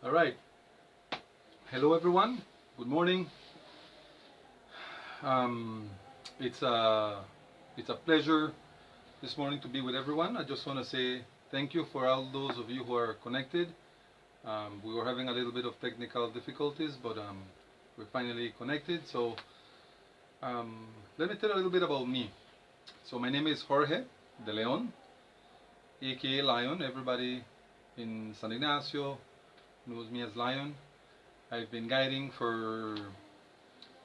All right. Hello, everyone. Good morning. Um, it's a it's a pleasure this morning to be with everyone. I just want to say thank you for all those of you who are connected. We were having a little bit of technical difficulties, but we're finally connected. So um, let me tell you a little bit about me. So my name is Jorge de Leon, aka Lion. Everybody in San Ignacio knows me as Lion. I've been guiding for a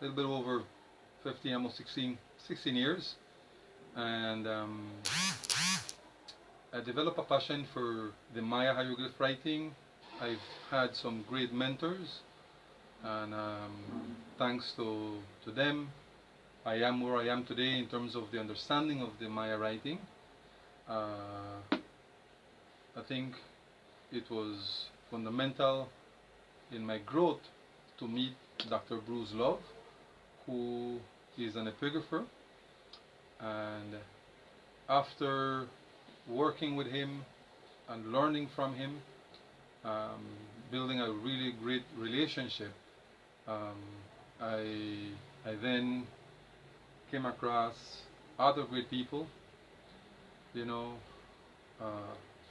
little bit over 15, almost 16 years, and I developed a passion for the Maya hieroglyph writing. I've had some great mentors, and thanks to them, I am where I am today in terms of the understanding of the Maya writing. I think it was fundamental in my growth to meet Dr. Bruce Love, who is an epigrapher, and after working with him and learning from him, building a really great relationship, um, I then came across other great people. You know,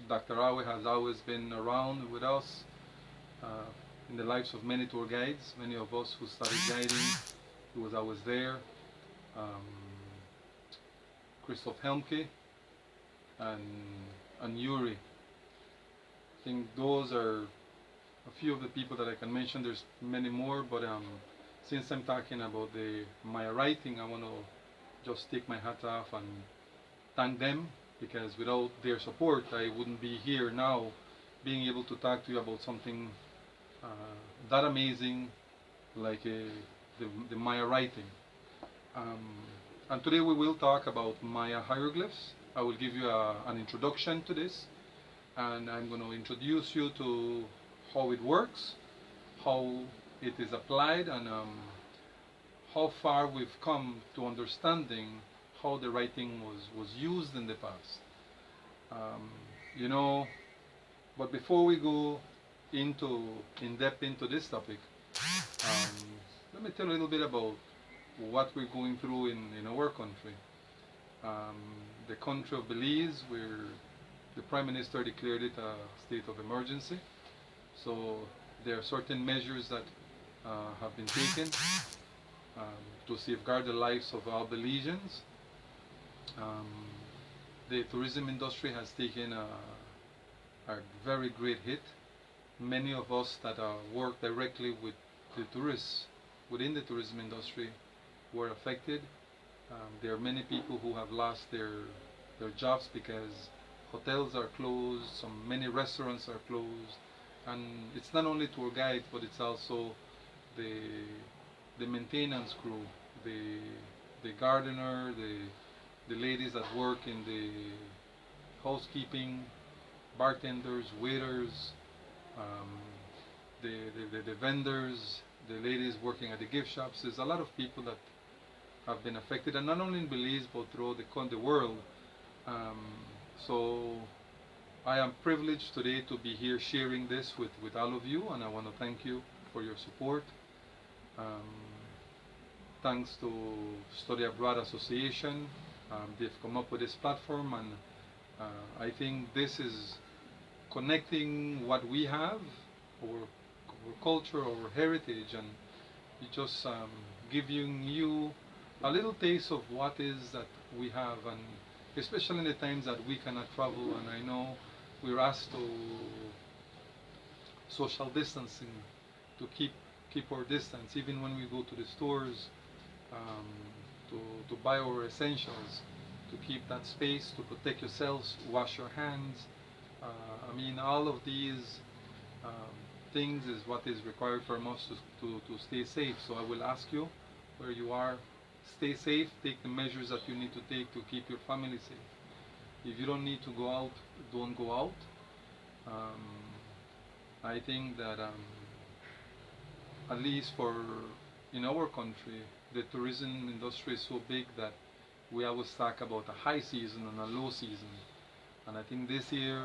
Dr. Awe has always been around with us uh, in the lives of many tour guides. Many of us who started guiding, he was always there. Um, Christoph Helmke and, and Yuri. I think those are a few of the people that I can mention. There's many more, but since I'm talking about the Maya writing, I want to just take my hat off and thank them, because without their support, I wouldn't be here now, being able to talk to you about something that amazing like the Maya writing. Um, and today we will talk about Maya hieroglyphs. I will give you an introduction to this, and I'm going to introduce you to how it works, how it is applied, and how far we've come to understanding how the writing was used in the past. Um, you know, but before we go in depth into this topic, let me tell you a little bit about what we're going through in our country. Um, the country of Belize, where the Prime Minister declared it a state of emergency. So there are certain measures that have been taken to safeguard the lives of our Belizeans. Um, the tourism industry has taken a very great hit. Many of us that work directly with the tourists within the tourism industry were affected. There are many people who have lost their jobs because hotels are closed, many restaurants are closed, and it's not only tour guides, but it's also the maintenance crew, the gardener, the ladies that work in the housekeeping, bartenders, waiters, um, the vendors, the ladies working at the gift shops. There's a lot of people that have been affected, and not only in Belize but throughout the world. So I am privileged today to be here sharing this with all of you, and I want to thank you for your support. Thanks to Study Abroad Association, they've come up with this platform, and I think this is connecting what we have, our culture, our heritage, and it just giving you a little taste of what is that we have, and especially in the times that we cannot travel, and I know we're asked to social distancing, to keep our distance, even when we go to the stores, um, to buy our essentials, to keep that space, to protect yourselves, wash your hands. I mean, all of these things is what is required from us to stay safe. So I will ask you, where you are, stay safe, take the measures that you need to take to keep your family safe. If you don't need to go out, don't go out. I think that at least in our country, the tourism industry is so big that we always talk about a high season and a low season. And I think this year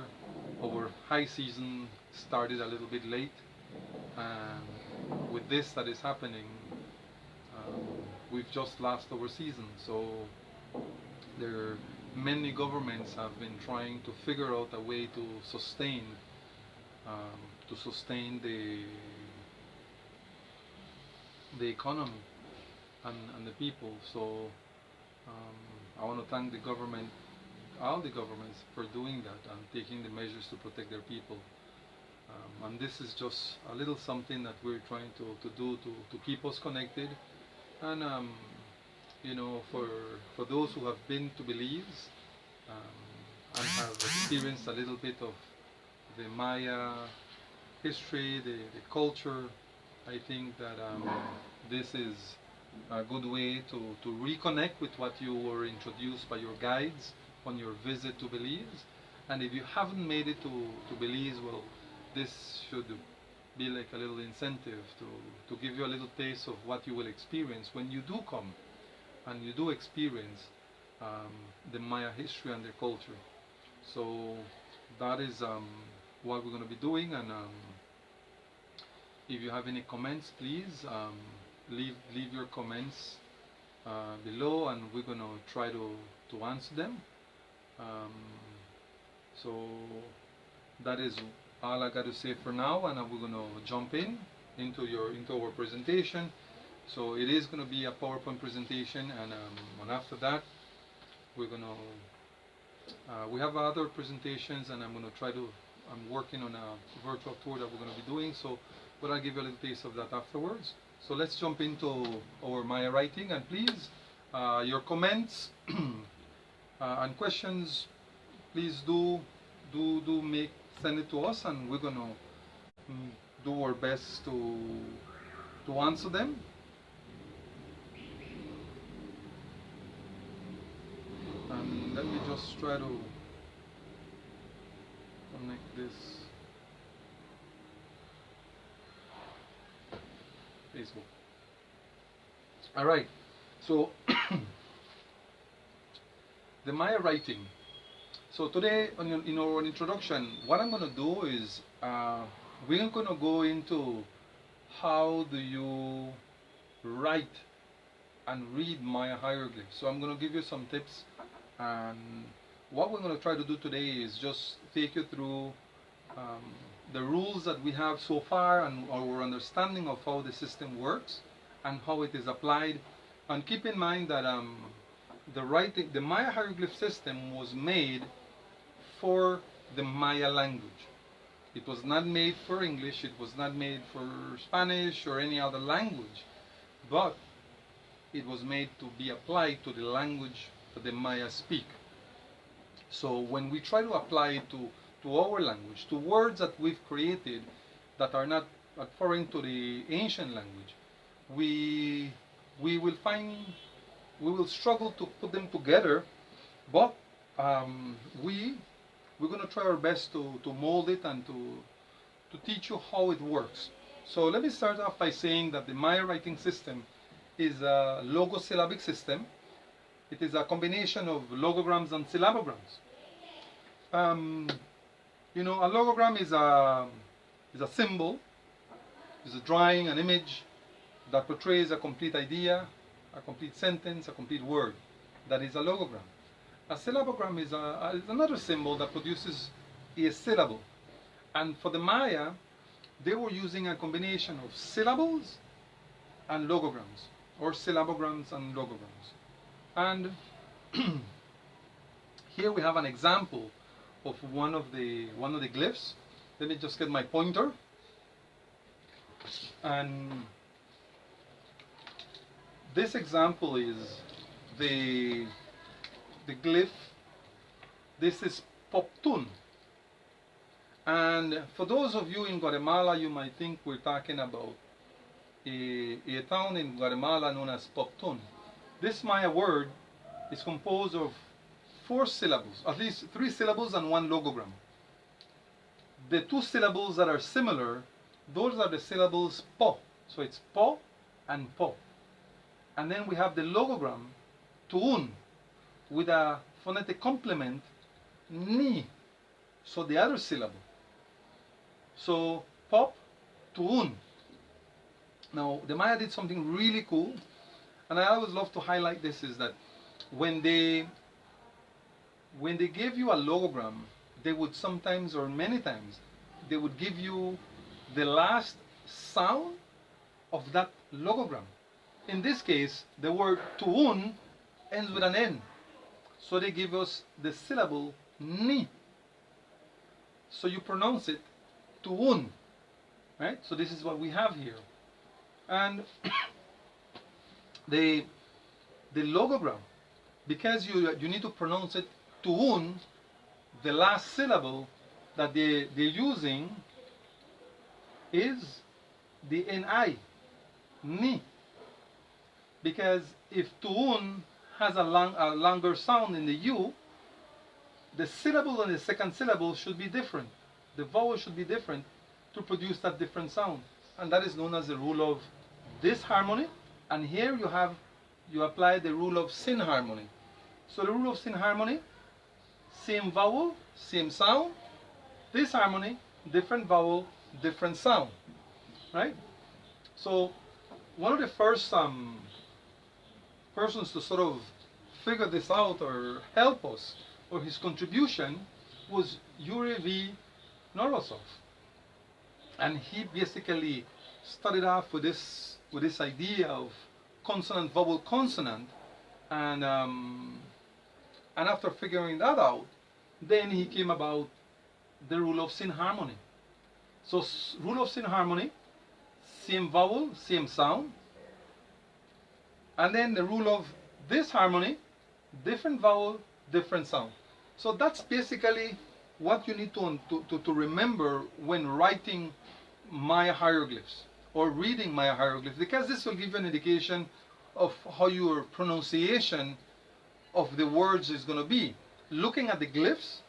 our high season started a little bit late. And with this that is happening, we've just lost our season. So there many governments have been trying to figure out a way to sustain the economy and the people. So I want to thank the government, all the governments, for doing that and taking the measures to protect their people. And this is just a little something that we're trying to do to keep us connected. And you know, for those who have been to Belize and have experienced a little bit of the Maya history, the culture, I think that this is a good way to reconnect with what you were introduced by your guides on your visit to Belize. And if you haven't made it to Belize, well, this should be like a little incentive to give you a little taste of what you will experience when you do come and you do experience the Maya history and their culture. So that is what we're going to be doing. And if you have any comments, please leave your comments below, and we're going to try to answer them. So that is all I got to say for now, and we're going to jump into our presentation. So it is going to be a PowerPoint presentation, and after that we're going to we have other presentations, and I'm working on a virtual tour that we're going to be doing. So, but I'll give you a little taste of that afterwards. So let's jump into our Maya writing, and please, your comments and questions, please send it to us, and we're gonna do our best to answer them. And let me just try to connect this Facebook. All right, so the Maya writing. So today, in our introduction, what I'm going to do is we're going to go into how do you write and read Maya hieroglyphs. So I'm going to give you some tips, and what we're going to try to do today is just take you through the rules that we have so far and our understanding of how the system works and how it is applied. And keep in mind that the Maya hieroglyph system was made for the Maya language. It was not made for English, it was not made for Spanish or any other language, but it was made to be applied to the language that the Maya speak. So when we try to apply it to our language, to words that we've created that are not foreign to the ancient language, we will struggle to put them together, but we're going to try our best to mold it and to teach you how it works. So let me start off by saying that the Maya writing system is a logosyllabic system. It is a combination of logograms and syllabograms. You know, a logogram is a symbol, is a drawing, an image that portrays a complete idea, a complete sentence, a complete word. That is a logogram. A syllabogram is another symbol that produces a syllable. And for the Maya, they were using a combination of syllables and logograms, or syllabograms and logograms. And here we have an example of one of the glyphs. Let me just get my pointer. And this example is the glyph. This is Poptun. And for those of you in Guatemala, you might think we're talking about a town in Guatemala known as Poptun. This Maya word is composed of 4 syllables, at least 3 syllables and 1 logogram. The 2 syllables that are similar, those are the syllables po. So it's po and po. And then we have the logogram, tuun, with a phonetic complement, ni. So the other syllable. So pop tuun. Now, the Maya did something really cool, and I always love to highlight this, is that when they gave you a logogram, they would sometimes, or many times, they would give you the last sound of that logogram. In this case, the word tuun ends with an N. So they give us the syllable ni. So you pronounce it tuun, right? So this is what we have here. And the logogram, because you need to pronounce it tuun, the last syllable that they're using is the ni, ni. Because if tuun has a longer sound in the U, the syllable and the second syllable should be different. The vowel should be different to produce that different sound. And that is known as the rule of disharmony. And here you apply the rule of synharmony. So the rule of synharmony, same vowel, same sound. Disharmony, different vowel, different sound. Right? So one of the first persons to sort of figure this out or help us, or his contribution, was Jorge V. Norosov. And he basically started off with this idea of consonant, vowel, consonant, and after figuring that out, then he came about the rule of synharmony. So rule of synharmony, same vowel, same sound. And then the rule of disharmony, different vowel, different sound. So that's basically what you need to remember when writing Maya hieroglyphs or reading Maya hieroglyphs, because this will give you an indication of how your pronunciation of the words is going to be. Looking at the glyphs,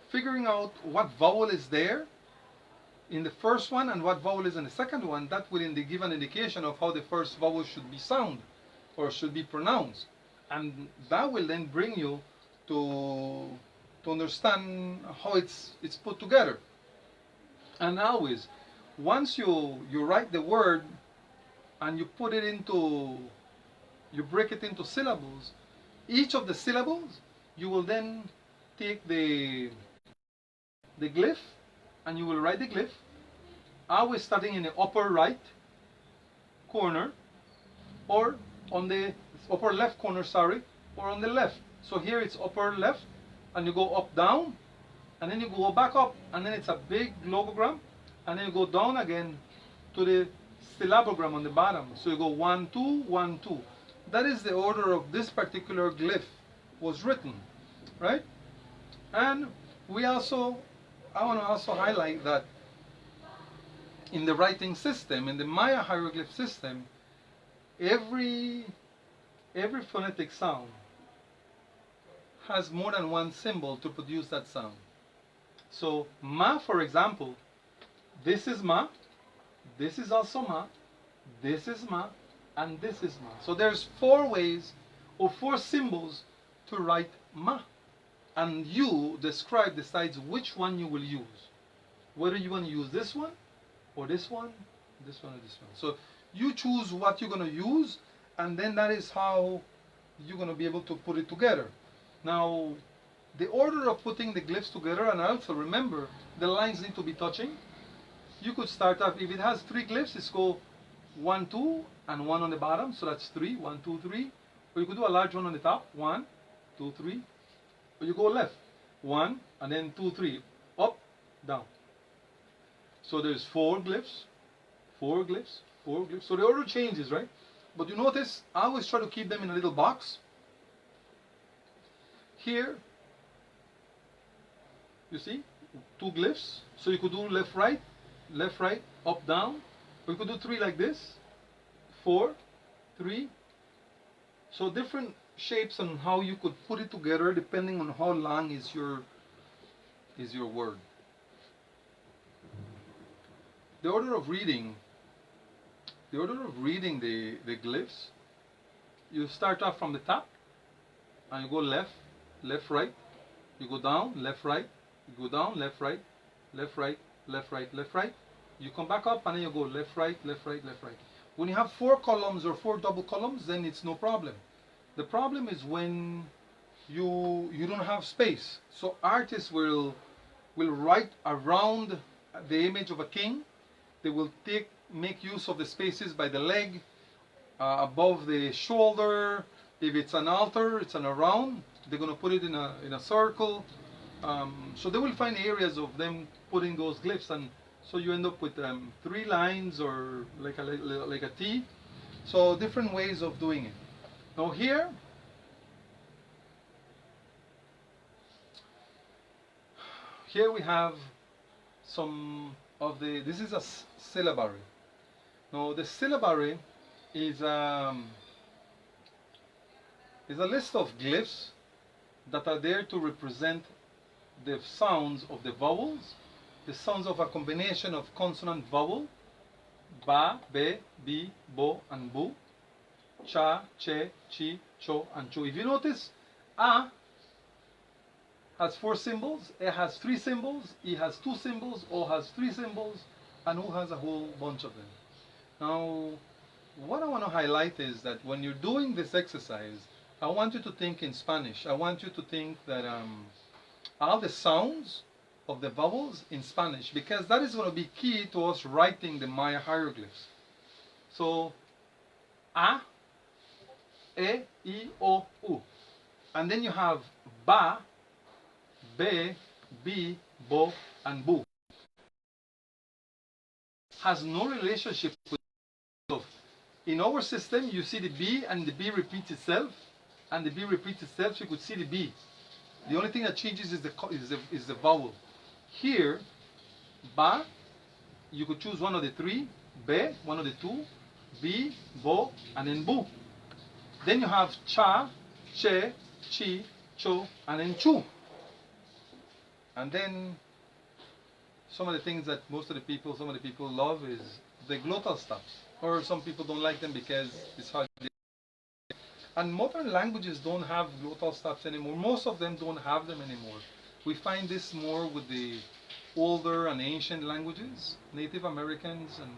figuring out what vowel is there in the first one and what vowel is in the second one, that will give an indication of how the first vowel should be sound or should be pronounced. And that will then bring you to understand how it's put together. And always, once you write the word and you put it into, you break it into syllables, each of the syllables, you will then take the glyph and you will write the glyph, always starting in the upper right corner, or on the upper left corner, sorry, or on the left. So here it's upper left, and you go up, down, and then you go back up, and then it's a big logogram, and then you go down again to the syllabogram on the bottom. So you go 1, 2, 1, 2. That is the order of this particular glyph was written, right? And I want to also highlight that in the writing system, in the Maya hieroglyph system, every phonetic sound has more than one symbol to produce that sound. So ma, for example, this is ma, this is also ma, this is ma, and this is ma. So there's 4 ways or 4 symbols to write ma. And you, the scribe, decides which one you will use. Whether you want to use this one, or this one, this one, or this one. So you choose what you're going to use, and then that is how you're going to be able to put it together. Now, the order of putting the glyphs together, and also remember, the lines need to be touching. You could start off, if it has 3 glyphs, it's go 1, 2, and 1 on the bottom, so that's 3, 1, 2, 3. Or you could do a large one on the top, 1, 2, 3. Or you go left, 1, and then 2, 3, up, down. So there's 4 glyphs, 4 glyphs, 4 glyphs. So the order changes, right? But you notice, I always try to keep them in a little box. Here, you see, 2 glyphs. So you could do left, right, up, down. Or you could do 3 like this, 4, 3. So different shapes on how you could put it together depending on how long is your word. The order of reading the glyphs, you start off from the top and you go left, left, right. You go down, left, right. You go down, left, right, left, right, left, right, left, right. You come back up and then you go left, right, left, right, left, right. When you have 4 columns or 4 double columns, then it's no problem. The problem is when you don't have space. So artists will write around the image of a king. They will make use of the spaces by the leg, above the shoulder. If it's an altar, it's an around. They're going to put it in a circle. So they will find areas of them putting those glyphs, and so you end up with 3 lines or like a T. So different ways of doing it. Now here we have some of this is a syllabary. Now the syllabary is a list of glyphs that are there to represent the sounds of the vowels, the sounds of a combination of consonant vowel, ba, be, bi, bo, and bu, cha, che, chi, cho, and chu. If you notice, a has 4 symbols, e has 3 symbols, e has 2 symbols, o has 3 symbols, and u has a whole bunch of them. Now, what I want to highlight is that when you're doing this exercise, I want you to think in Spanish. I want you to think that all the sounds of the vowels in Spanish, because that is going to be key to us writing the Maya hieroglyphs. So, a, e, I, o, u. And then you have ba, be, bi, bo, and bu. Has no relationship with. In our system, you see the B, and the B repeats itself, and the B repeats itself, so you could see the B. The only thing that changes is the vowel. Here, ba, you could choose one of the 3, be, one of the 2, bi, bo, and then bu. Then you have cha, che, chi, cho, and then chu. And then some of the things that some of the people love is the glottal stops. Or some people don't like them because it's hard. And modern languages don't have glottal stops anymore. Most of them don't have them anymore. We find this more with the older and ancient languages. Native Americans and,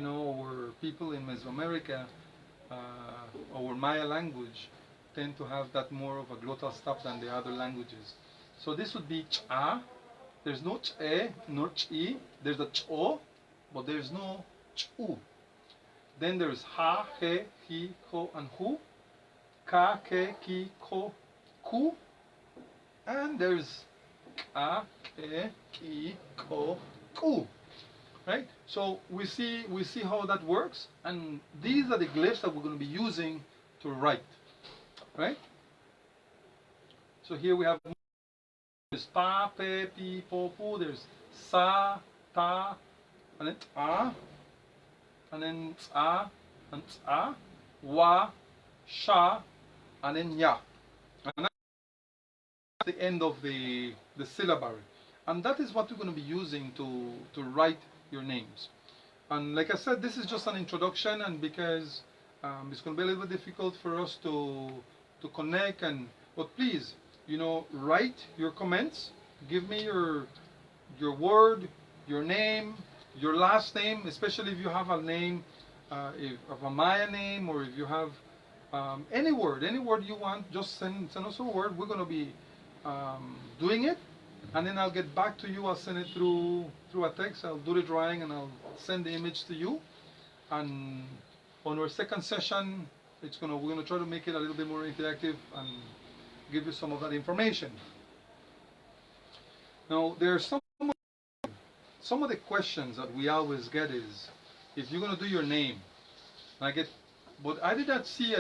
our people in Mesoamerica, our Maya language tend to have that more of a glottal stop than the other languages. So this would be cha. There's no che, nor chi. There's a cho, but there's no chu. Then there's ha, he, hi, ho, and hu. Ka, ke, ki, ko, ku. And there's ka, ke, ki, ko, ku. Right? So we see how that works, and these are the glyphs that we're going to be using to write. Right? So here we have there's pa, pe, pi, po, pu. There's sa, ta, and then ta, and then tsa, and tsa, wa, sha, and then ya. And that's the end of the syllabary. And that is what we're going to be using to write your names. And like I said, this is just an introduction, and because it's going to be a little bit difficult for us to connect, but please, write your comments. Give me your word, your name, your last name, especially if you have a name, of a Maya name, or if you have any word you want, just send us a word. We're going to be doing it, and then I'll get back to you. I'll send it through a text. I'll do the drawing and I'll send the image to you. And on our second session, we're going to try to make it a little bit more interactive and give you some of that information. Now, there's some of the questions that we always get is, if you're going to do your name, but I did not see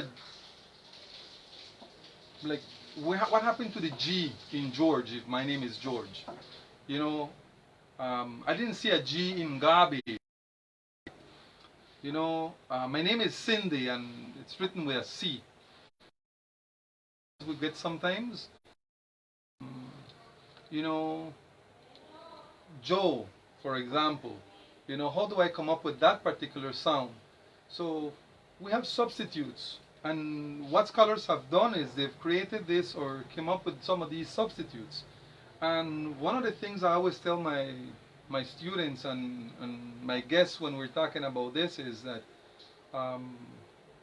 what happened to the G in George if my name is George? I didn't see a G in Gabi. My name is Cindy and it's written with a C. We get sometimes, Joe, for example, how do I come up with that particular sound? So we have substitutes, and what scholars have done is they've created this or came up with some of these substitutes. And one of the things I always tell my my students and my guests when we're talking about this is that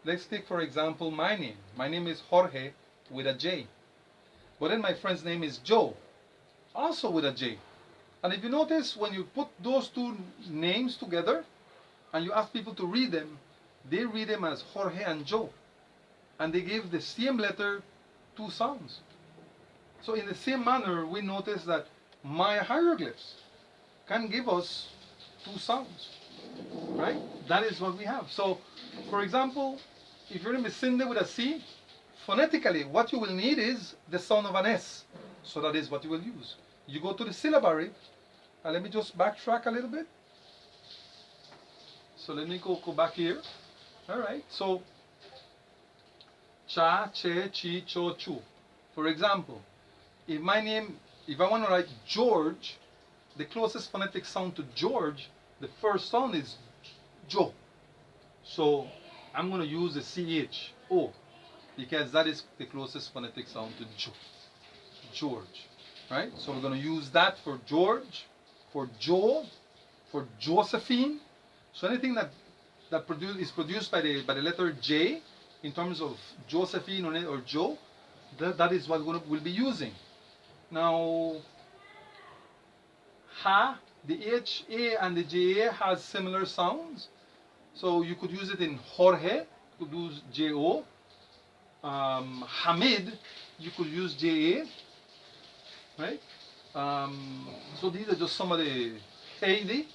let's take for example my name. My name is Jorge with a J, but then my friend's name is Joe, also with a J. And if you notice, when you put those two names together and you ask people to read them, they read them as Jorge and Joe, and they give the same letter two sounds. So in the same manner, we notice that Maya hieroglyphs can give us two sounds, right? That is what we have. So, for example, if your name is Cindy with a C, phonetically, what you will need is the sound of an S. So that is what you will use. You go to the syllabary, and let me just backtrack a little bit. So let me go back here. All right. So, cha, che, chi, cho, chu. For example, if I want to write George, the closest phonetic sound to George, the first sound is Jo. So I'm going to use the CH, O, because that is the closest phonetic sound to Jo, George. Right? So we're going to use that for George, for Joe, for Josephine. So anything that is produced by the letter J in terms of Josephine or Joe, that is what we'll be using. Now, Ha, the HA and the JA has similar sounds. So you could use it in Jorge, you could use JO. Hamid, you could use JA. Right? So these are just some of the the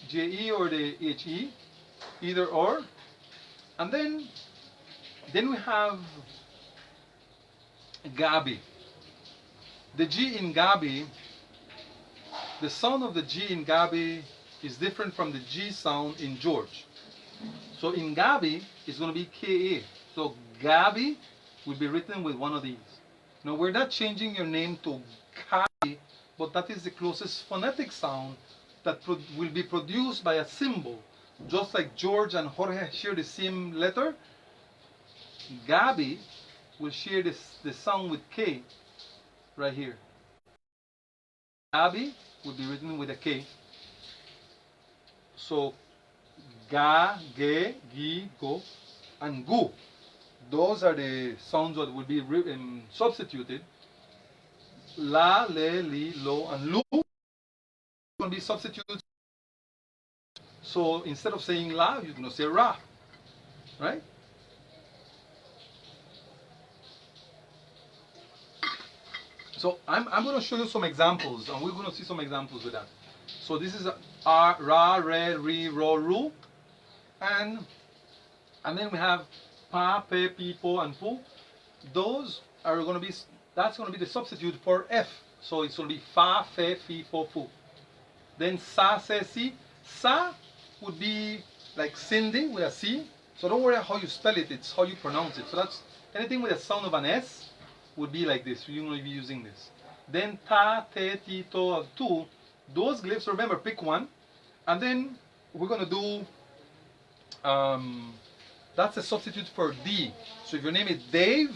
JE or the HE, either or. And then we have Gabi. The G in Gabi, the sound of the G in Gabi is different from the G sound in George. So in Gabi, it's going to be KA. So Gabi will be written with one of these. Now we're not changing your name to Gabi, but that is the closest phonetic sound that will be produced by a symbol. Just like George and Jorge share the same letter, Gabi will share the sound with K right here. Gabi will be written with a K. So Ga, Ge, Gi, Go, and Gu. Those are the sounds that will be substituted. La, Le, Li, Lo, and Lu will be substituted. So instead of saying La, you're going to say Ra, right? So I'm going to show you some examples, and we're going to see some examples with that. So this is Ra, Re, Ri, Ro, Ru, and then we have Pa, Pe, Pi, Po, and Pu. Those are going to be, that's going to be the substitute for F. So it's going to be Fa, Fe, Fi, Fo, Fu. Then Sa, Se, Si. Sa would be like Cindy with a C. So don't worry how you spell it, it's how you pronounce it. So that's anything with a sound of an S would be like this. You're going to be using this. Then Ta, Te, Ti, To, Tu. Those glyphs, remember, pick one. And then we're going to do, that's a substitute for D. So if your name is Dave,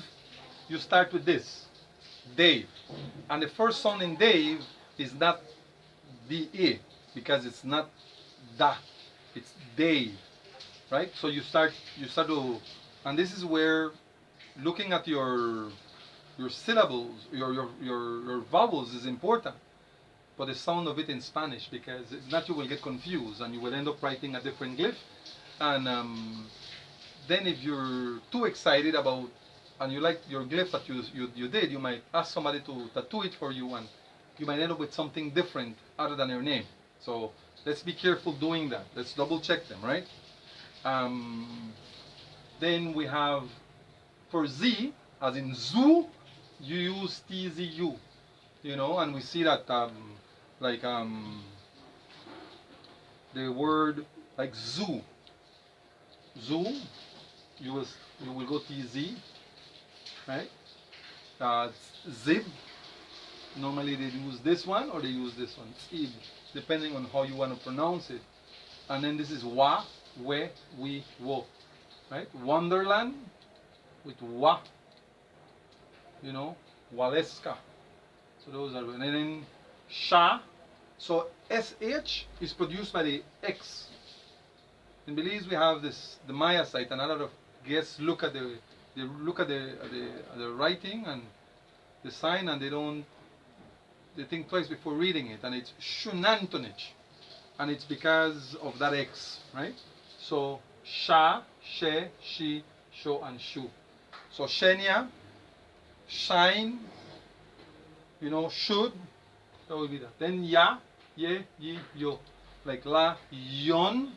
you start with this. Dave. And the first sound in Dave is not D-E, because it's not Da. It's Dave. Right? So you start to, and this is where looking at your syllables, your vowels is important. But the sound of it in Spanish, because if not you will get confused and you will end up writing a different glyph. And then if you're too excited about, and you like your glyph that you did, you might ask somebody to tattoo it for you, and you might end up with something different other than your name. So let's be careful doing that. Let's double check them, right? Then we have, for Z, as in zoo, you use TZU, you know, and we see that the word like zoo, you will go TZ, right? Zib, normally they use this one or they use this one, Zib, depending on how you want to pronounce it. And then this is wa, we, we, wo, right? Wonderland with wa, you know, Waleska. So those are, and then sha, So SH is produced by the X. In Belize we have this, the Maya site, and a lot of guests look at the writing and the sign, and they think twice before reading it, and it's Shunantonich, and it's because of that X, right? So Sha, She, She, Sho, and Shu. So Shenya, shine, should, that would be that. Then Ya, Ye, Yi, Yo, like La, Yon,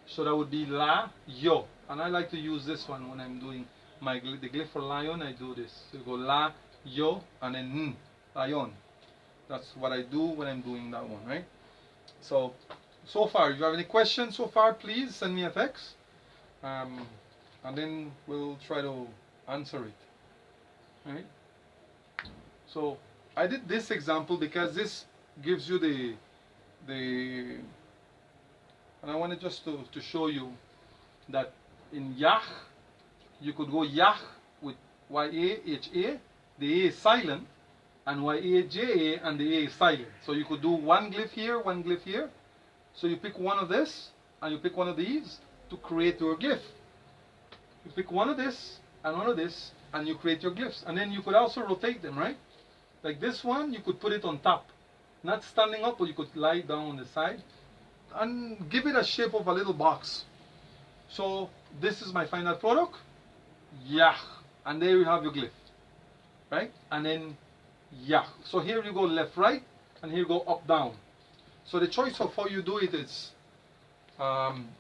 so that would be La, Yo. And I like to use this one when I'm doing the glyph for lion. I do this. So you go La, Yo, and then N, lion. That's what I do when I'm doing that one, right? So far, if you have any questions so far, please send me a text. And then we'll try to answer it, right? So I did this example because this gives you and I wanted just to show you that in Yah, you could go Yah with Y-A-H-A, the A is silent, and Y-A-J-A, and the A is silent. So you could do one glyph here, one glyph here. So you pick one of this, and you pick one of these to create your glyph. You pick one of this, and one of this, and you create your glyphs. And then you could also rotate them, right? Like this one, you could put it on top. Not standing up, but you could lie down on the side. And give it a shape of a little box. So this is my final product. Yah. And there you have your glyph. Right? And then Yah. So here you go left, right, and here you go up, down. So the choice of how you do it is,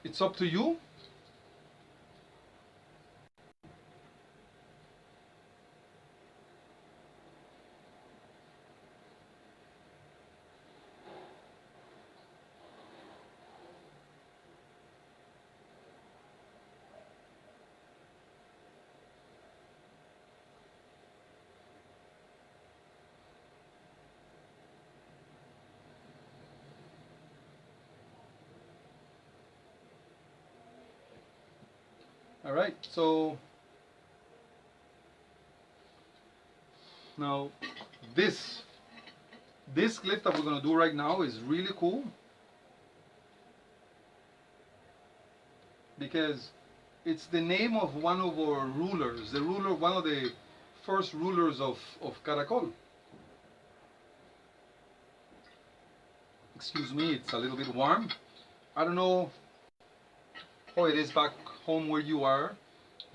it's up to you. All right, so now this glyph that we're going to do right now is really cool because it's the name of one of our rulers, one of the first rulers of Caracol. Excuse me, it's a little bit warm. I don't know how it is back home where you are,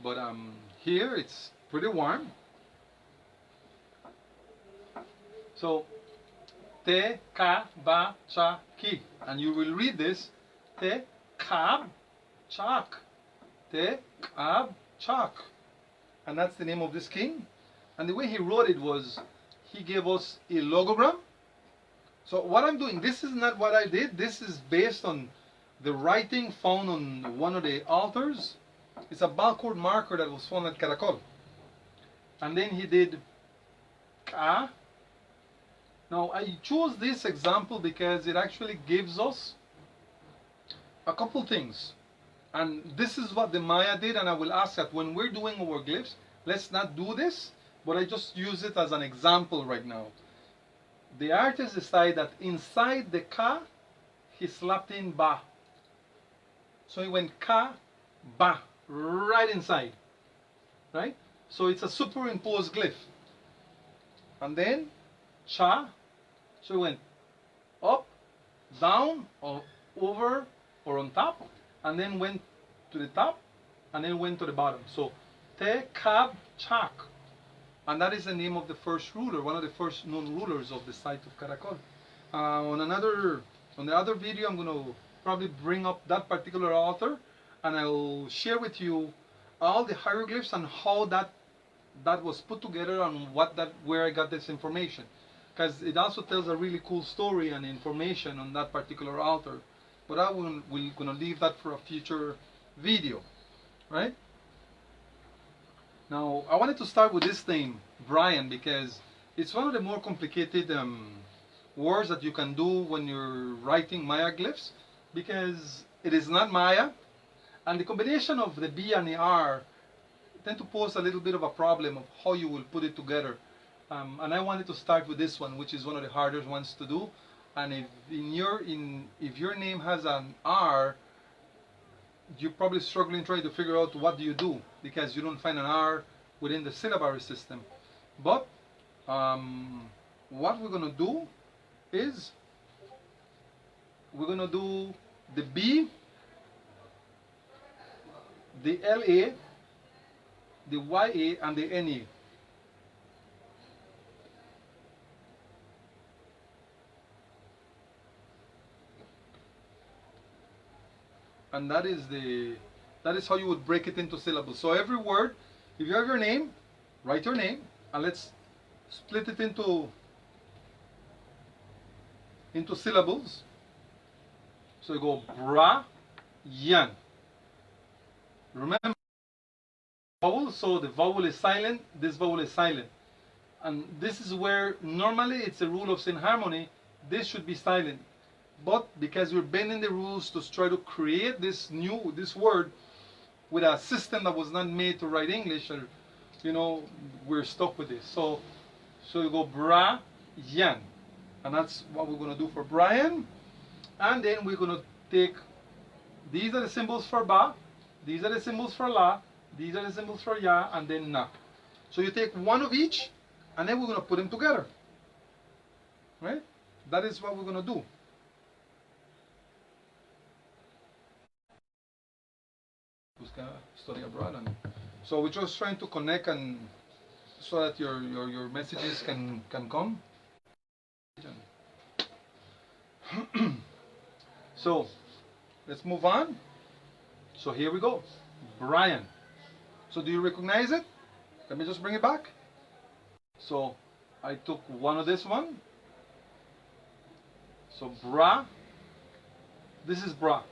but here it's pretty warm. So Te Ka Ba Cha Ki, and you will read this Te Kab Chak, Te Kab Chak, and that's the name of this king. And the way he wrote it was he gave us a logogram. So what I'm doing, this is not what I did. This is based on the writing found on one of the altars. It's a barcode marker that was found at Caracol. And then he did Ka. Now I chose this example because it actually gives us a couple things. And this is what the Maya did, and I will ask that when we're doing our glyphs, let's not do this, but I just use it as an example right now. The artist decided that inside the Ka, he slapped in Ba. So he went Ka, Ba, right inside, right? So it's a superimposed glyph. And then Cha, so he went up, down, or over, or on top, and then went to the top, and then went to the bottom. So Te Kab Chak, and that is the name of the first ruler, one of the first known rulers of the site of Caracol. On the other video, I'm going to probably bring up that particular author, and I'll share with you all the hieroglyphs and how that was put together and where I got this information, because it also tells a really cool story and information on that particular author. But we're going to leave that for a future video, right? Now I wanted to start with this name, Brian, because it's one of the more complicated words that you can do when you're writing Maya glyphs, because it is not Maya, and the combination of the B and the R tend to pose a little bit of a problem of how you will put it together. And I wanted to start with this one, which is one of the harder ones to do. And if your name has an R, you're probably struggling trying to figure out what do you do, because you don't find an R within the syllabary system. But what we're going to do is we're going to do the B, the LA, the YA, and the NA. And that is how you would break it into syllables. So every word, if you have your name, write your name, and let's split it into syllables. So you go bra, yan. Remember vowel, so the vowel is silent, this vowel is silent. And this is where normally it's a rule of Disharmony, this should be silent. But because we're bending the rules to try to create this word with a system that was not made to write English, or, you know, we're stuck with this. So you go bra, yan. And that's what we're going to do for Brian. And then we're going to take, these are the symbols for ba, these are the symbols for la, these are the symbols for ya, and then na. So you take one of each, and then we're going to put them together. Right? That is what we're going to do. Study abroad, and so we're just trying to connect, and so that your messages can come. So let's move on. So here we go, Brian. So do you recognize it? Let me just bring it back. So I took one of this one. So bra. This is bra.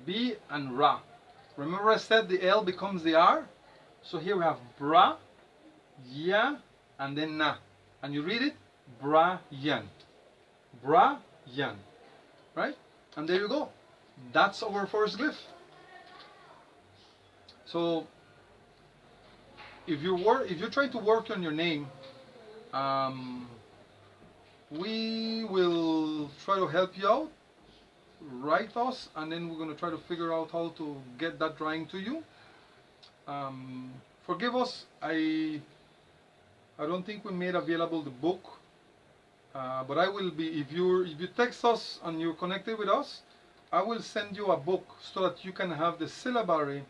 B and ra. Remember I said the L becomes the R? So here we have bra, ya, and then na. And you read it, bra, yan. Bra, yan. Right? And there you go. That's our first glyph. So if you're trying to work on your name, we will try to help you out. Write us, and then we're going to try to figure out how to get that drawing to you. Forgive us, I don't think we made available the book, but I will be, if you text us and you're connected with us, I will send you a book so that you can have the syllabary,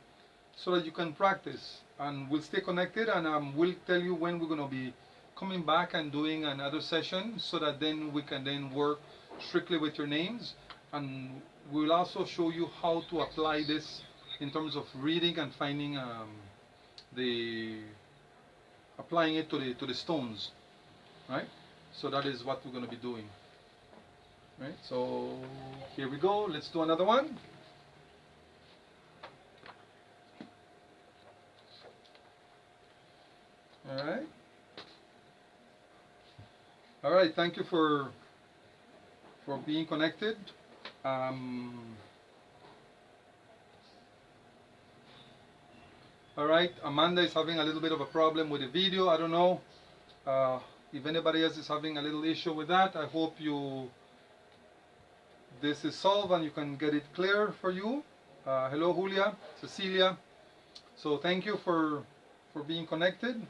so that you can practice, and we'll stay connected, and we'll tell you when we're going to be coming back and doing another session, so that then we can then work strictly with your names. And we'll also show you how to apply this in terms of reading and finding applying it to the stones, right? So that is what we're going to be doing, right? So here we go. Let's do another one. All right. All right. Thank you for being connected. Alright, Amanda is having a little bit of a problem with the video. I don't know if anybody else is having a little issue with that. I hope this is solved and you can get it clear for you. Hello Julia, Cecilia. So thank you for being connected.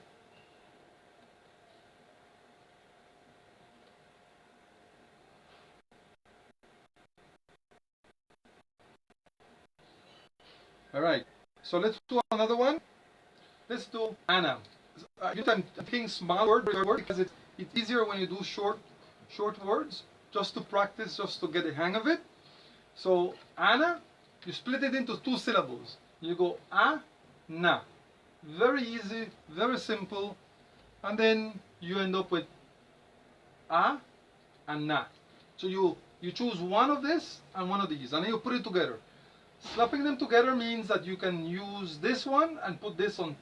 Alright, so let's do another one. Let's do Anna. I'm thinking small word because it's easier when you do short words, just to practice, just to get the hang of it. So Anna, you split it into two syllables. You go a, na. Very easy, very simple. And then you end up with a and na. So you choose one of this and one of these, and then you put it together. Slapping them together means that you can use this one and put this on.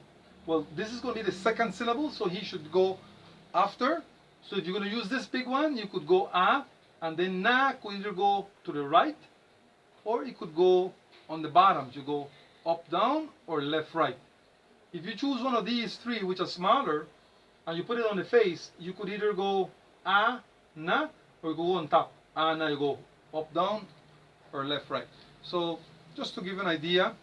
Well, this is going to be the second syllable, so he should go after. So if you're going to use this big one, you could go a, and then na could either go to the right, or it could go on the bottom. You go up, down, or left, right. If you choose one of these three, which are smaller, and you put it on the face, you could either go a, na, or go on top. and now you go up, down, or left, right. So just to give you an idea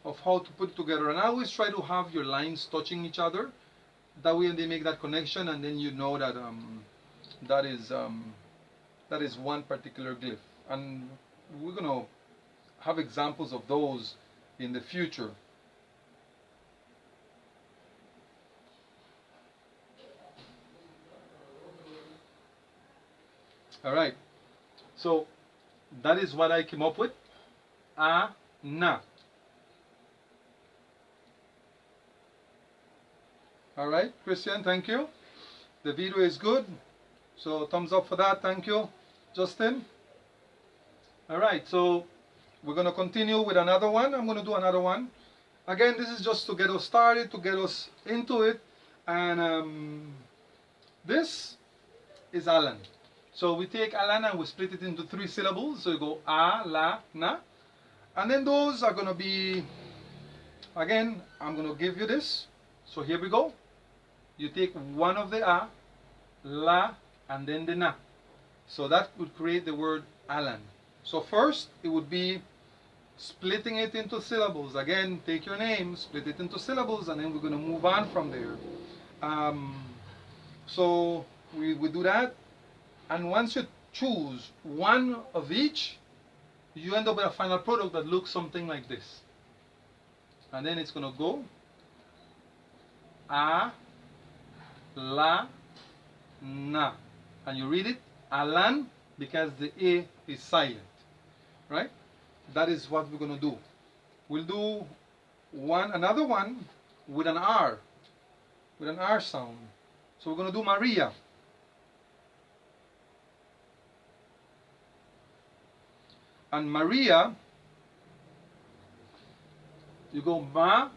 of how to put it together, and I always try to have your lines touching each other. That way they make that connection, and then you know that that is one particular glyph. And we're gonna have examples of those in the future. All right. So that is what I came up with. Na. All right, Christian, thank you. The video is good, so thumbs up for that. Thank you, Justin. All right, so we're going to continue with another one. I'm going to do another one. Again, this is just to get us started, to get us into it. And this is Alan. So we take Alan and we split it into 3 syllables. So you go A, La, Na. And then those are going to be, again, I'm going to give you this. So here we go. You take one of the A, La, and then the Na. So that would create the word Alan. So first, it would be splitting it into syllables. Again, take your name, split it into syllables, and then we're going to move on from there. So we do that. And once you choose one of each, you end up with a final product that looks something like this. And then it's going to go A, La, Na. And you read it Alan because the A is silent. Right? That is what we're going to do. We'll do another one with an R sound. So we're going to do Maria. And Maria, you go Ma-ri-ya.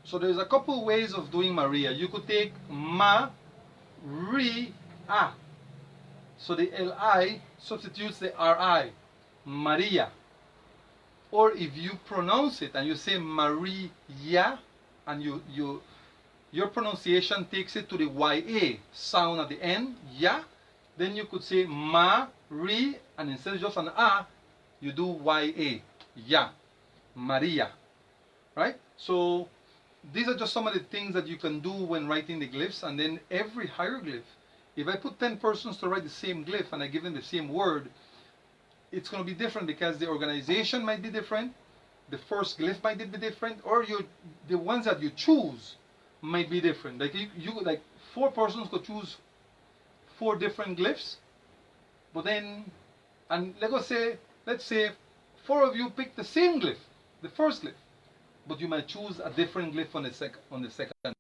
So there's a couple ways of doing Maria. You could take Ma-ri-a. So the L-I substitutes the R-I. Maria. Or if you pronounce it and you say Maria, and your pronunciation takes it to the Y-A sound at the end, ya, then you could say Ma-ri, and instead of just an A, you do Y-A, ya, Maria, right? So these are just some of the things that you can do when writing the glyphs. And then every hieroglyph, if I put 10 persons to write the same glyph and I give them the same word, it's going to be different because the organization might be different, the first glyph might be different, or the ones that you choose might be different. Like like 4 persons could choose 4 different glyphs, but then, and let's say 4 of you pick the same glyph, the first glyph, but you might choose a different glyph on the second,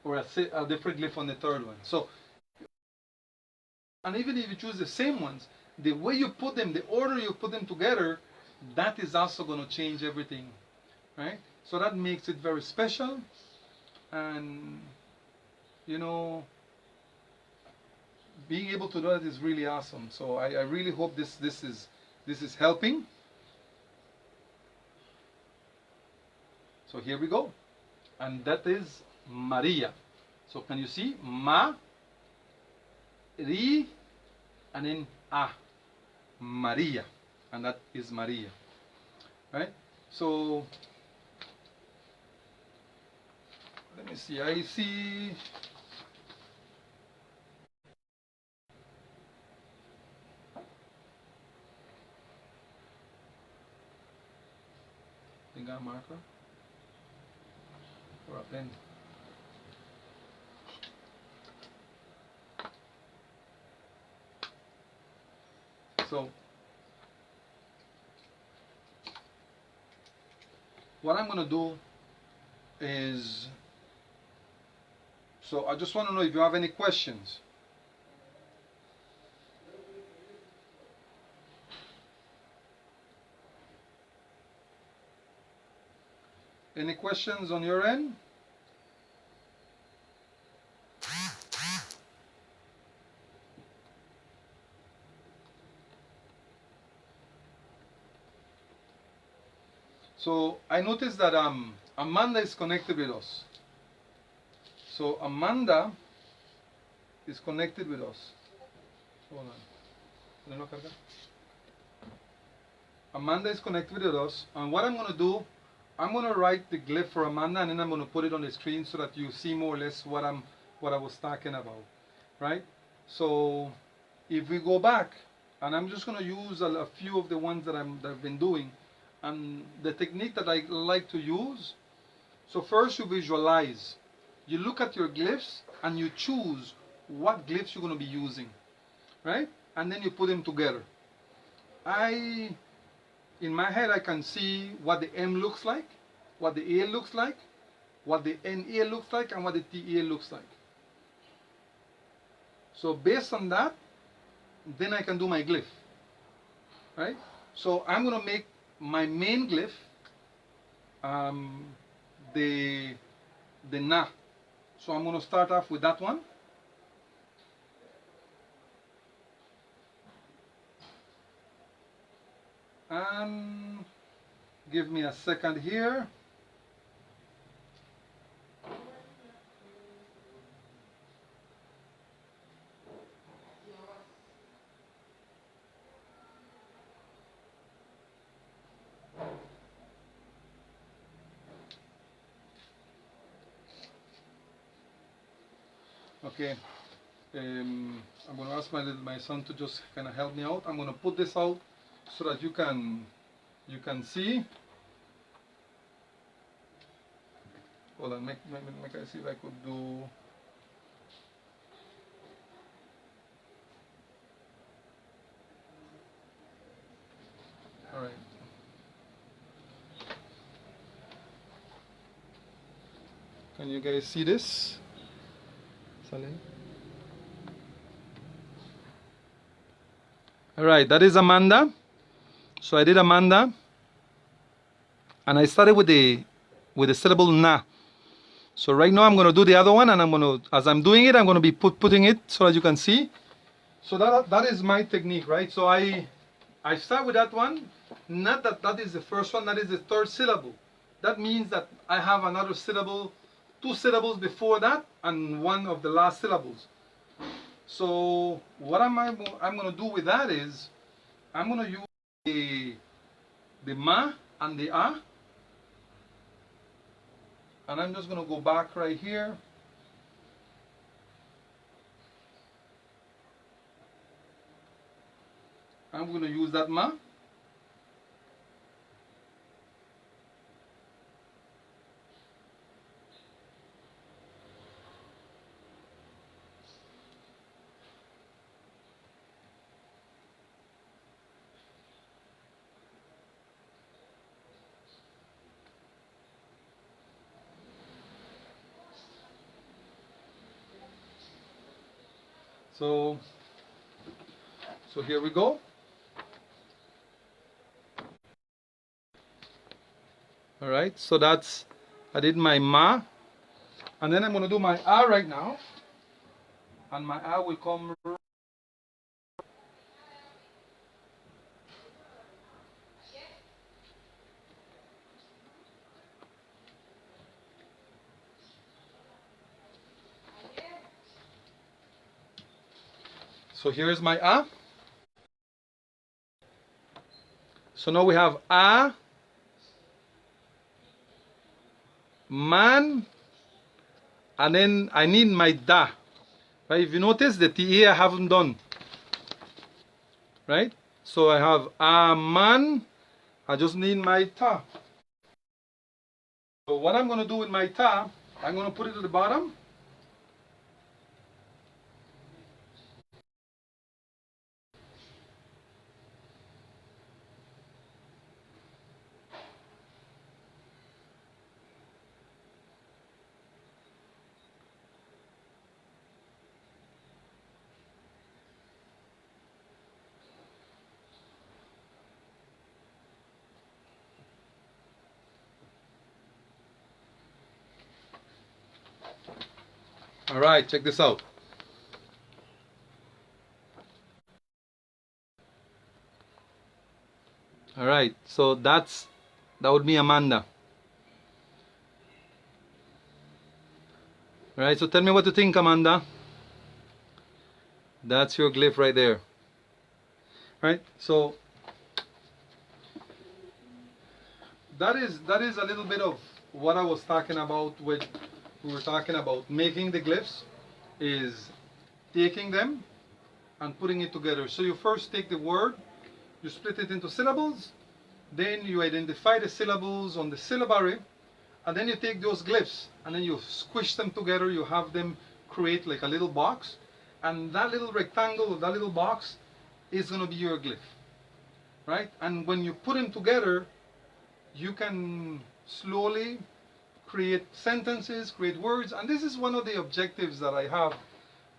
or a different glyph on the third one. So, and even if you choose the same ones, the way you put them, the order you put them together, that is also going to change everything, right? So that makes it very special, and you know, being able to do that is really awesome. So I really hope this is helping. So here we go, and that is Maria. So can you see Ma, Ri, and then A, Maria, and that is Maria, right? So let me see. I see. I got a marker or a pen. So what I'm going to do is, so I just want to know if you have any questions. Any questions on your end? So I noticed that Amanda is connected with us. So Amanda is connected with us. Hold on. Ponelo a cargar. Amanda is connected with us, and what I'm going to do, I'm going to write the glyph for Amanda, and then I'm going to put it on the screen so that you see more or less what I was talking about, right? So if we go back, and I'm just going to use a few of the ones that I've been doing, and the technique that I like to use. So first you visualize, you look at your glyphs, and you choose what glyphs you're going to be using, right? And then you put them together. In my head, I can see what the M looks like, what the A looks like, what the NA looks like, and what the TA looks like. So based on that, then I can do my glyph, right? So I'm going to make my main glyph the Na. So I'm going to start off with that one. And give me a second here. Okay, I'm going to ask my son to just kind of help me out. I'm going to put this out so that you can see. Hold on, make I see if I could do. All right. Can you guys see this? All right, that is Amanda. So I did Amanda, and I started with the syllable Na. So right now I'm going to do the other one, and I'm going to, as I'm doing it, I'm going to be putting it so that you can see. So that is my technique, right? So I start with that one. Not that is the first one, that is the third syllable. That means that I have another syllable, 2 syllables before that, and one of the last syllables. So what I'm going to do with that is, I'm going to use the Ma and the A. And I'm just going to go back right here. I'm going to use that Ma. So here we go. All right, so I did my Ma, and then I'm going to do my A right now, and my A will come. So here's my A. So now we have A, Man, and then I need my Da. Right? If you notice, the TA I haven't done. Right? So I have A, Man. I just need my Ta. So what I'm going to do with my Ta, I'm going to put it at the bottom. All right, check this out. All right, so that would be Amanda. All right, so tell me what you think, Amanda. That's your glyph right there. Right? So that is a little bit of what I was talking about when we were talking about making the glyphs, is taking them and putting it together. So you first take the word, you split it into syllables, then you identify the syllables on the syllabary, and then you take those glyphs and then you squish them together. You have them create like a little box, and that little rectangle or that little box is going to be your glyph, right? And when you put them together, you can slowly create sentences, create words, and this is one of the objectives that I have.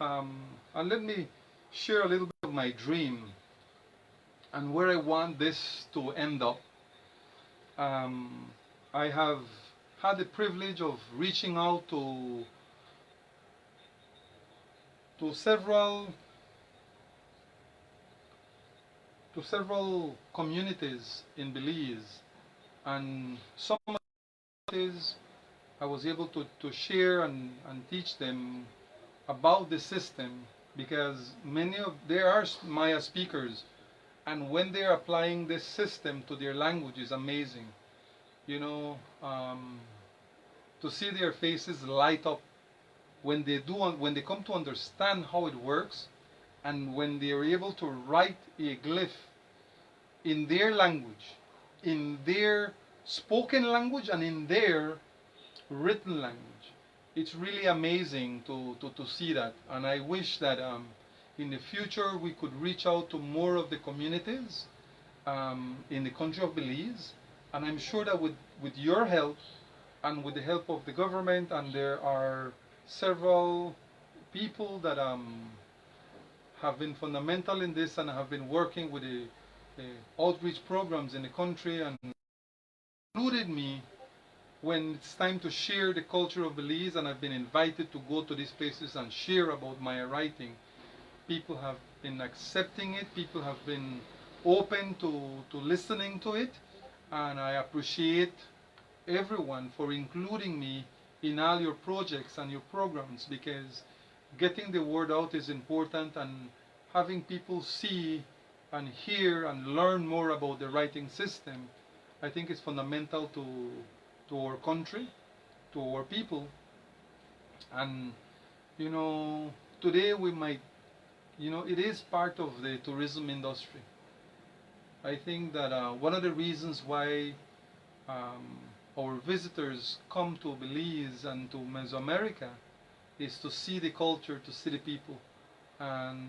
And let me share a little bit of my dream and where I want this to end up. I have had the privilege of reaching out to several communities in Belize, and some of the communities I was able to share and teach them about the system, because there are Maya speakers, and when they're applying this system to their language is amazing. You know, to see their faces light up when they come to understand how it works, and when they are able to write a glyph in their language, in their spoken language, and in their written language. It's really amazing to see that, and I wish that in the future we could reach out to more of the communities in the country of Belize, and I'm sure that with your help and with the help of the government, and there are several people that have been fundamental in this and have been working with the outreach programs in the country, and included me when it's time to share the culture of Belize, and I've been invited to go to these places and share about Maya writing. People have been accepting it, people have been open to listening to it, and I appreciate everyone for including me in all your projects and your programs, because getting the word out is important, and having people see and hear and learn more about the writing system, I think is fundamental to our country, to our people. And you know, today we might, you know, it is part of the tourism industry. I think that one of the reasons why our visitors come to Belize and to Mesoamerica is to see the culture, to see the people, and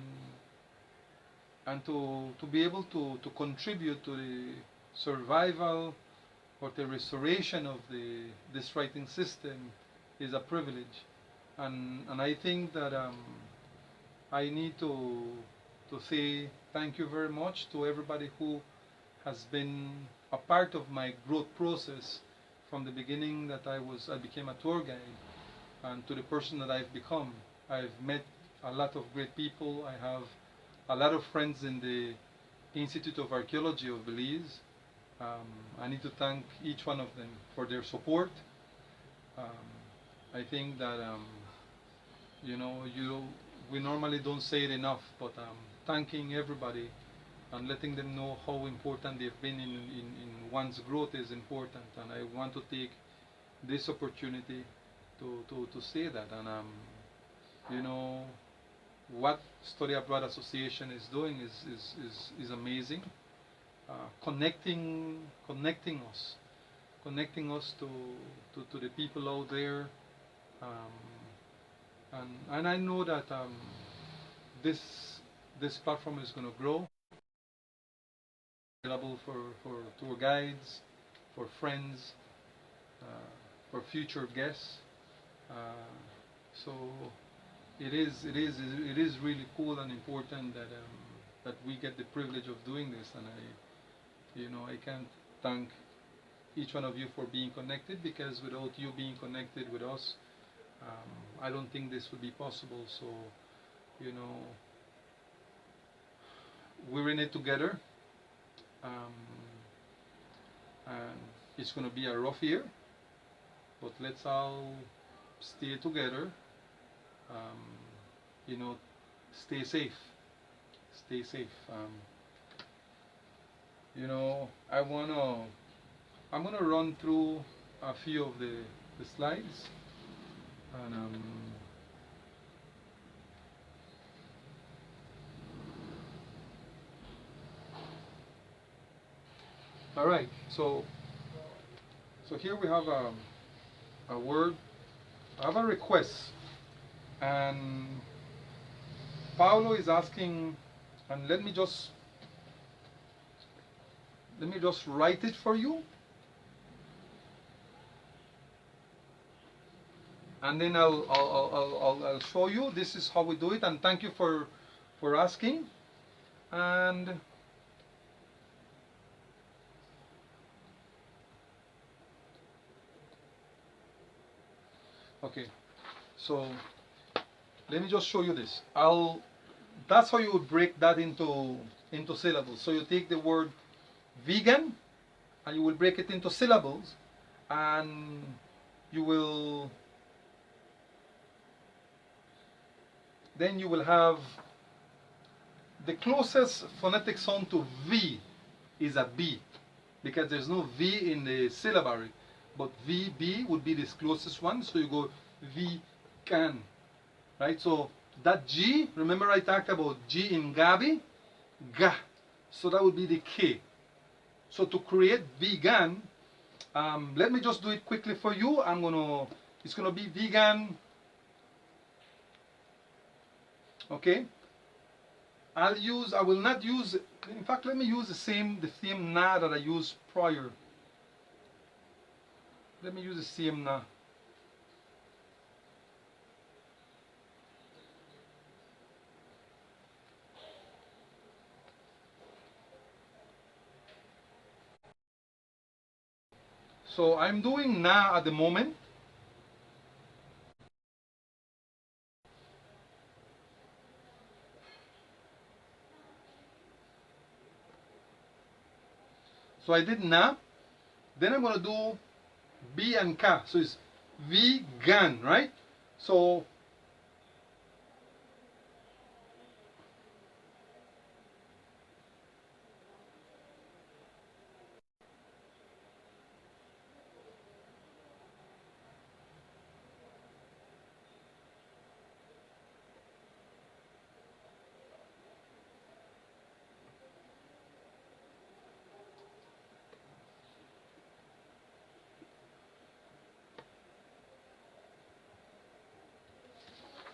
to be able to contribute to the survival or the restoration of this writing system is a privilege. And I think that I need to say thank you very much to everybody who has been a part of my growth process from the beginning that I became a tour guide, and to the person that I've become. I've met a lot of great people. I have a lot of friends in the Institute of Archeology of Belize. I need to thank each one of them for their support. I think that you know, we normally don't say it enough, but thanking everybody and letting them know how important they've been in one's growth is important. And I want to take this opportunity to say that. And you know, what Study Abroad Association is doing is amazing. Connecting us to the people out there, and I know that this platform is going to grow, available for tour guides, for friends, for future guests. So it is really cool and important that we get the privilege of doing this, and I can't thank each one of you for being connected, because without you being connected with us, I don't think this would be possible. So, you know, we're in it together, and it's going to be a rough year, but let's all stay together. You know, stay safe. Stay safe. You know, I'm gonna run through a few of the slides, and all right. So here we have a word. I have a request, and Paulo is asking, and let me just write it for you, and then I'll show you. This is how we do it, and thank you for asking. And okay, so let me just show you this. That's how you would break that into syllables. So you take the word vegan and you will break it into syllables, and you will have the closest phonetic sound to V is a B, because there's no V in the syllabary, but VB would be the closest one. So you go vegan, right? So that G, remember I talked about G in Gabi, Ga, so that would be the K. So to create vegan, let me just do it quickly for you. It's gonna be vegan. Okay. I will not use. In fact, let me use the same na that I used prior. Let me use the same na. So I'm doing na at the moment. So I did na. Then I'm going to do B and Ka. So it's vegan, right? So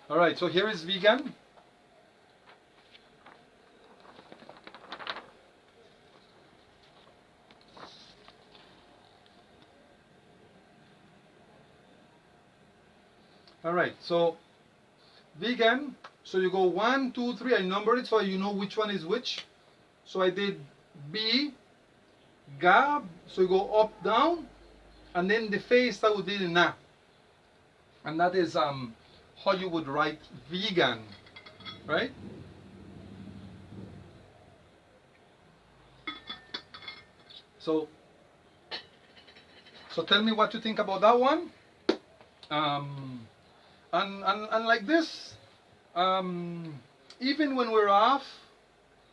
all right, so here is vegan. All right, so vegan. So you go 1, 2, 3. I number it so you know which one is which. So I did B, Ga. So you go up, down, and then the face that would be the na, and that is how you would write vegan, right? So tell me what you think about that one. And like this, even when we're off,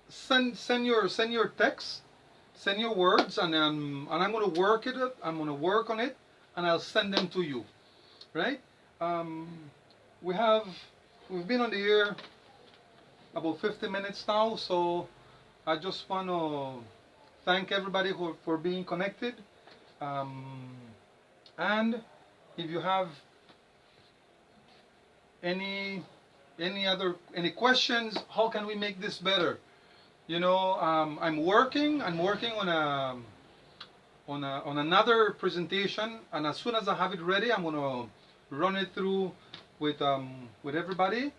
send your text, send your words, and I'm going to work it. I'm going to work on it, and I'll send them to you, right? We've been on the air about 50 minutes now, so I just want to thank everybody for being connected. And if you have any questions, how can we make this better? You know, I'm working on another presentation, and as soon as I have it ready, I'm gonna run it through with everybody,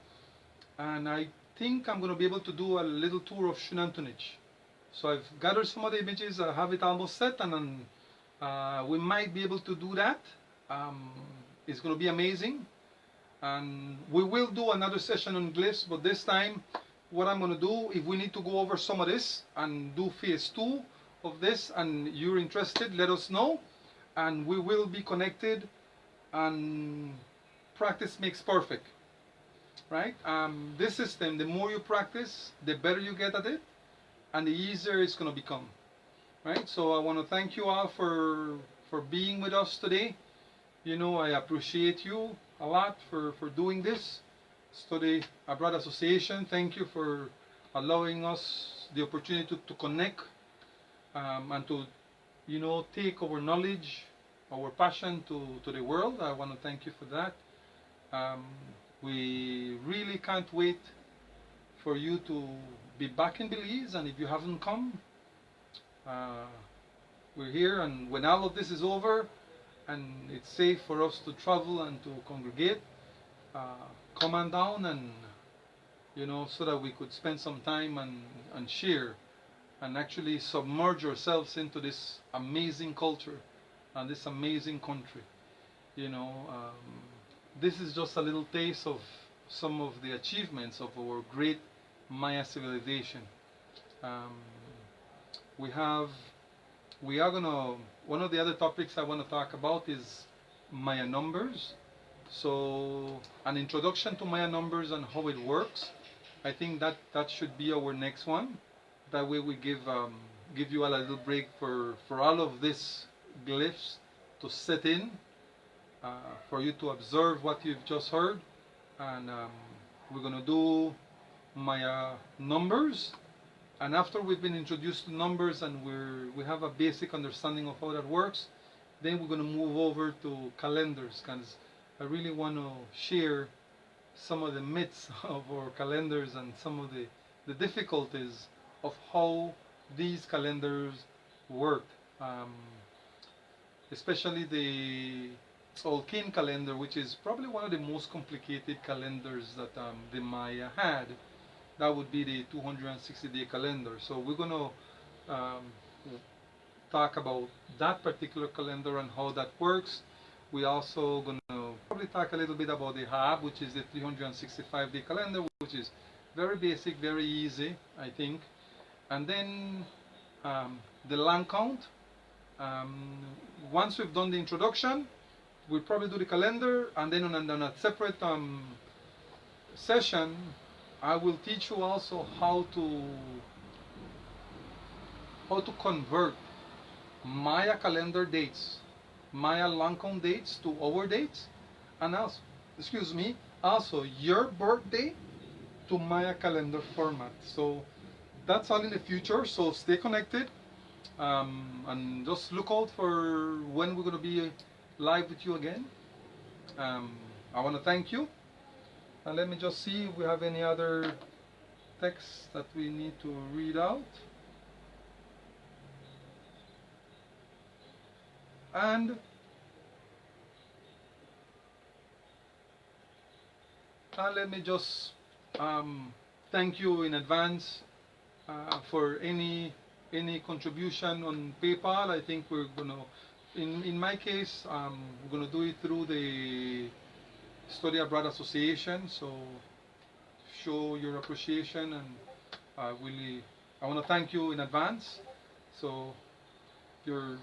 and I think I'm gonna be able to do a little tour of Shinantunich. So I've gathered some of the images, I have it almost set, and then we might be able to do that. It's gonna be amazing. And we will do another session on glyphs, but this time what I'm going to do, if we need to go over some of this and do phase 2 of this and you're interested, let us know, and we will be connected, and practice makes perfect. right? This system, the more you practice, the better you get at it, and the easier it's going to become, right? So I want to thank you all for being with us today. You know, I appreciate you a lot for doing this. Study Abroad Association, thank you for allowing us the opportunity to connect and to, you know, take our knowledge, our passion to the world. I want to thank you for that. We really can't wait for you to be back in Belize, and if you haven't come, uh, we're here, and when all of this is over and it's safe for us to travel and to congregate, come on down, and you know, so that we could spend some time and share and actually submerge ourselves into this amazing culture and this amazing country. You know, this is just a little taste of some of the achievements of our great Maya civilization. Um, we are gonna, one of the other topics I want to talk about is Maya numbers. So an introduction to Maya numbers and how it works. I think that should be our next one. That way we give you all a little break for all of this glyphs to set in, for you to observe what you've just heard, and we're gonna do Maya numbers. And after we've been introduced to numbers and we have a basic understanding of how that works, then we're gonna move over to calendars, because I really want to share some of the myths of our calendars and some of the difficulties of how these calendars work, especially the Tzolk'in calendar, which is probably one of the most complicated calendars that the Maya had. That would be the 260-day calendar. So we're going to talk about that particular calendar and how that works. We're also going to probably talk a little bit about the Hab, which is the 365-day calendar, which is very basic, very easy, I think. And then the land count. Once we've done the introduction, we'll probably do the calendar, and then on a separate session, I will teach you also how to convert Maya calendar dates, Maya land count dates to our dates, and also, excuse me, also your birthday to Maya calendar format. So that's all in the future, so stay connected, and just look out for when we're going to be live with you again. I want to thank you, and let me just see if we have any other text that we need to read out. And let me just thank you in advance for any contribution on PayPal. I think we're gonna, in my case, we're gonna do it through the Study Abroad Association. So show your appreciation, and I want to thank you in advance. So your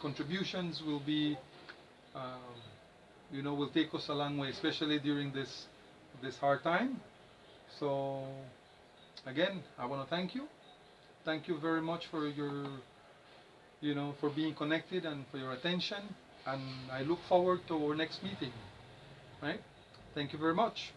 contributions will be, you know, will take us a long way, especially during this hard time. So again, I want to thank you. Thank you very much for your, you know, for being connected and for your attention. And I look forward to our next meeting. Right? Thank you very much.